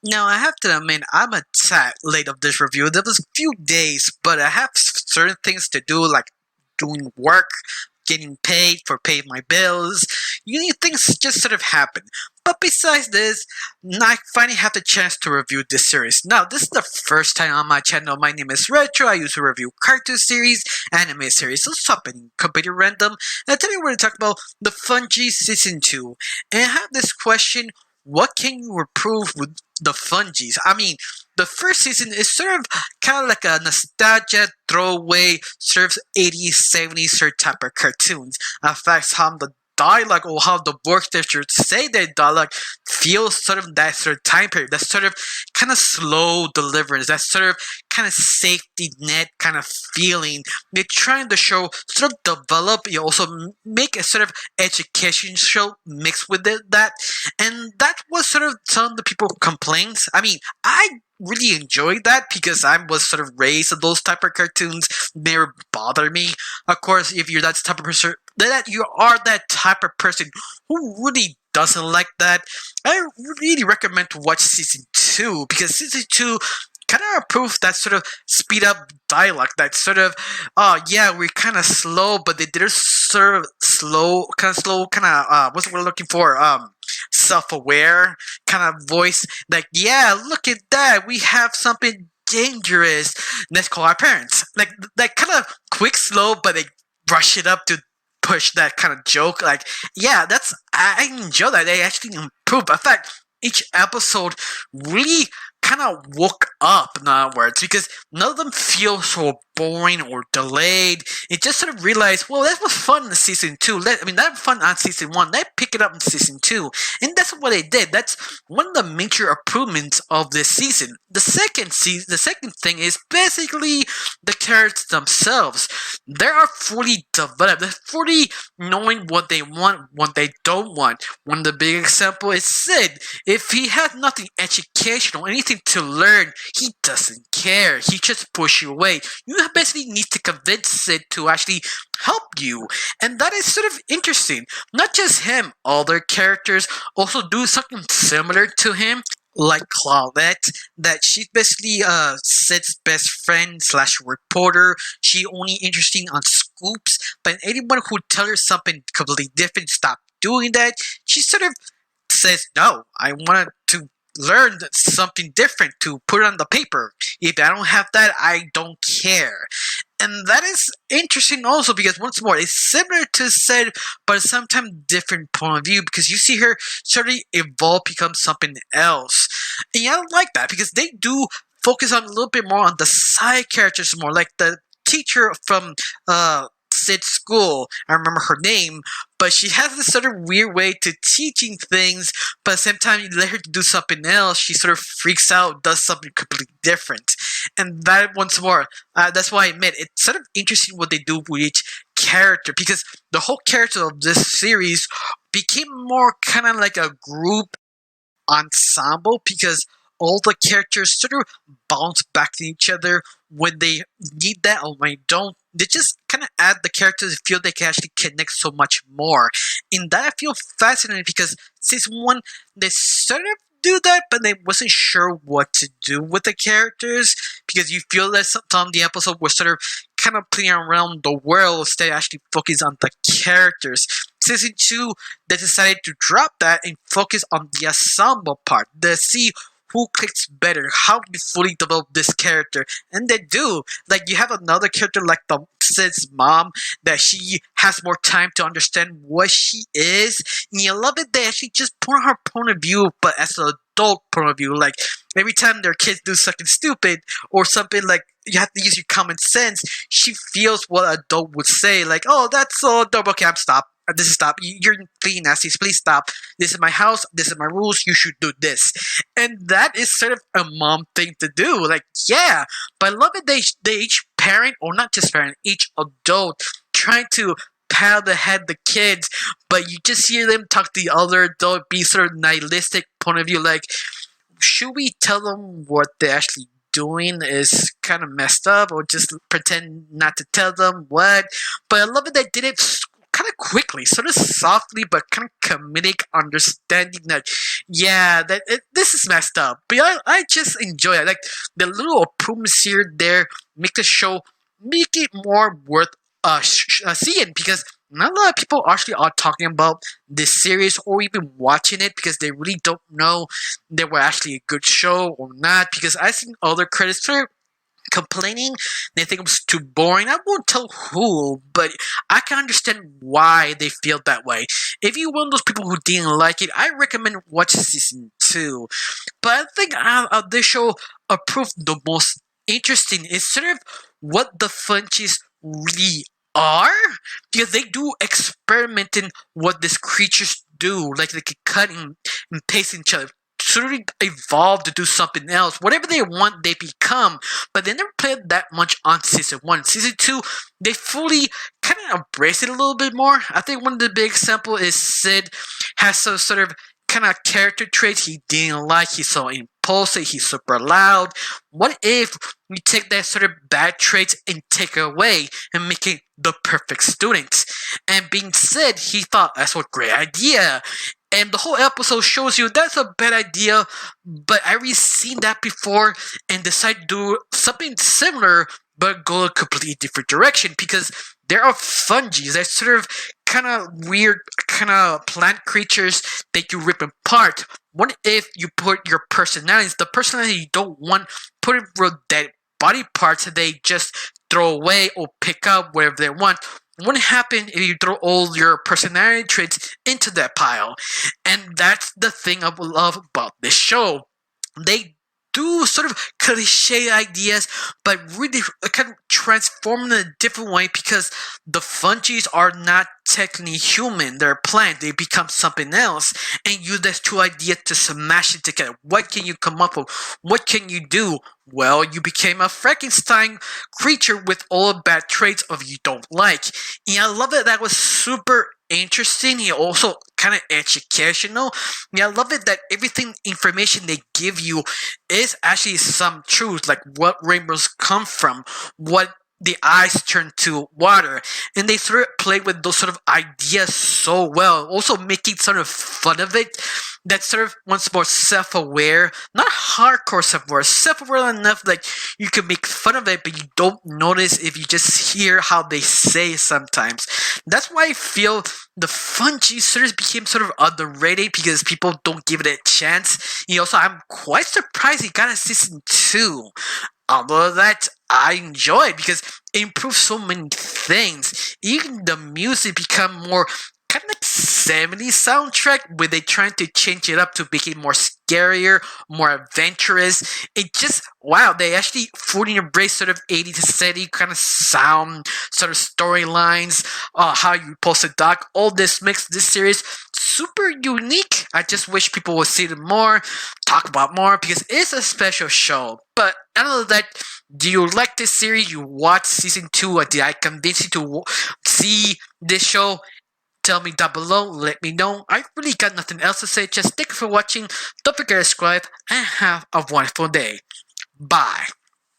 Now, I have to admit, I'm a tad late of this review. There was a few days, but I have certain things to do, like doing work, getting paid for paying my bills. You need things just sort of happen. But besides this, I finally have the chance to review this series. Now, this is the first time on my channel. My name is Retro. I usually review cartoon series, anime series, so something completely random. And today we're going to talk about the Fungies Season 2. And I have this question: what can you improve with the Fungies? I mean, the first season is sort of kind of like a nostalgia throwaway, sort of 80s, 70s sort of type of cartoons. In fact, how the dialogue or how the voice actors say their dialogue feels sort of that sort of time period, that sort of kind of slow deliverance, that sort of kind of safety net kind of feeling. They're trying to show, sort of develop, you also make a sort of education show mixed with it, that, and that was sort of some of the people complaints. I mean, I really enjoyed that because I was sort of raised on those type of cartoons. Never bother me. Of course, if you're that type of person, that you are that type of person who really doesn't like that, I really recommend to watch season 2, because season 2 kind of improve that sort of speed up dialogue, that sort of, oh yeah, we're kind of slow, but they did a sort of slow, kind of, what's what we're looking for, self-aware kind of voice, like, yeah, look at that, we have something dangerous, let's call our parents, like that kind of quick slow, but they brush it up to push that kind of joke, like, yeah, that's, I enjoy that. They actually improve. In fact, each episode really kind of woke up, in other words, because none of them feel so boring or delayed. It just sort of realized, well, that was fun in season 2. I mean, that was fun on season 1. Let's pick it up in season 2. And that's what they did. That's one of the major improvements of this season. The second thing is basically the characters themselves. They are fully developed. They're fully knowing what they want, what they don't want. One of the big example is Sid. If he has nothing educational, anything to learn, he doesn't care. He just push you away. You basically need to convince Sid to actually help you. And that is sort of interesting. Not just him, other characters also do something similar to him, like Claudette, that she's basically Sid's best friend slash reporter. She only interested on scoops, but anyone who tell her something completely different, stop doing that. She sort of says, no, I want to learn something different to put on the paper. If I don't have that, I don't care. And that is interesting also because, once more, it's similar to Sid, but sometimes different point of view, because you see her sort of evolve, become something else. And I don't like that because they do focus on a little bit more on the side characters more, like the teacher from Sid's school. I remember her name, but she has this sort of weird way to teaching things, but at the same time you let her do something else, she sort of freaks out, does something completely different. And that, once more, that's why I admit it's sort of interesting what they do with each character, because the whole character of this series became more kind of like a group ensemble, because all the characters sort of bounce back to each other when they need that or when they don't. They just kind of add the characters and feel they can actually connect so much more. In that, I feel fascinating because season 1, they sort of do that, but they wasn't sure what to do with the characters, because you feel that sometimes the episode was sort of kind of playing around the world instead of actually focus on the characters. Season 2, they decided to drop that and focus on the ensemble part. They see who clicks better, how to fully develop this character, and they do. Like, you have another character like the Sid's mom, that she has more time to understand what she is, and you love it. They actually just put on her point of view, but as an adult point of view. Like, every time their kids do something stupid or something, like, you have to use your common sense, she feels what an adult would say, like, oh, that's so dumb, okay, I'm stop. This is stop. You're being nasty. Please stop. This is my house. This is my rules. You should do this. And that is sort of a mom thing to do. Like, yeah. But I love it. They each parent, or not just parent, each adult trying to pat ahead the kids, but you just hear them talk to the other adult, be sort of nihilistic point of view. Like, should we tell them what they're actually doing is kind of messed up, or just pretend not to tell them what? But I love it. They did it kind of quickly, sort of softly, but kind of comedic understanding that, yeah, this is messed up. But I just enjoy it. Like the little improvements here, there, make the show, make it more worth seeing because not a lot of people actually are talking about this series or even watching it because they really don't know they were actually a good show or not. Because I've seen other critics complaining they think it was too boring. I won't tell who, but I can understand why they feel that way. If you're one of those people who didn't like it, I recommend watching season 2. But I think this show proved the most interesting is sort of what the Fungies really are, because they do experiment in what these creatures do, like they can cut and paste each other, sort of evolve to do something else. Whatever they want, they become. But they never played that much on season 1. Season 2, they fully kind of embrace it a little bit more. I think one of the big example is Sid has some sort of kind of character traits he didn't like. He's so impulsive, he's super loud. What if we take that sort of bad traits and take it away and make it the perfect student? And being said, he thought that's a great idea. And the whole episode shows you that's a bad idea, but I already seen that before and decided to do something similar but go a completely different direction because there are fungies. They're sort of kind of weird, kind of plant creatures that you rip apart. What if you put your personalities, the personality you don't want, put in real dead body parts that they just throw away or pick up wherever they want? What happens if you throw all your personality traits into that pile? And that's the thing I love about this show. They do sort of cliche ideas, but really kind of transform in a different way because the fungies are not technically human. They're a plant. They become something else and use those two ideas to smash it together. What can you come up with? What can you do? Well, you became a Frankenstein creature with all the bad traits of you don't like. And I love it. That was super interesting. And also kind of educational. And I love it that everything information they give you is actually some truth, like what rainbows come from, what the eyes turn to water, and they sort of play with those sort of ideas so well, also making sort of fun of it. That sort of once more self-aware, not hardcore self-aware, self-aware enough like you can make fun of it, but you don't notice if you just hear how they say sometimes. That's why I feel the Fungi sort of became sort of underrated because people don't give it a chance. Also, I'm quite surprised it got a season 2. Although that I enjoy it because it improves so many things. Even the music become more kind of like 70s soundtrack where they trying to change it up to make it more scarier, more adventurous. It just, wow, they actually fully embrace sort of 80s to 70s kind of sound, sort of storylines, how you post a doc, all this makes this series super unique. I just wish people would see it more, talk about more, because it's a special show. But other than that, do you like this series? You watch season 2, or did I convince you to see this show? Tell me down below, let me know. I really got nothing else to say. Just thank you for watching. Don't forget to subscribe and have a wonderful day. Bye.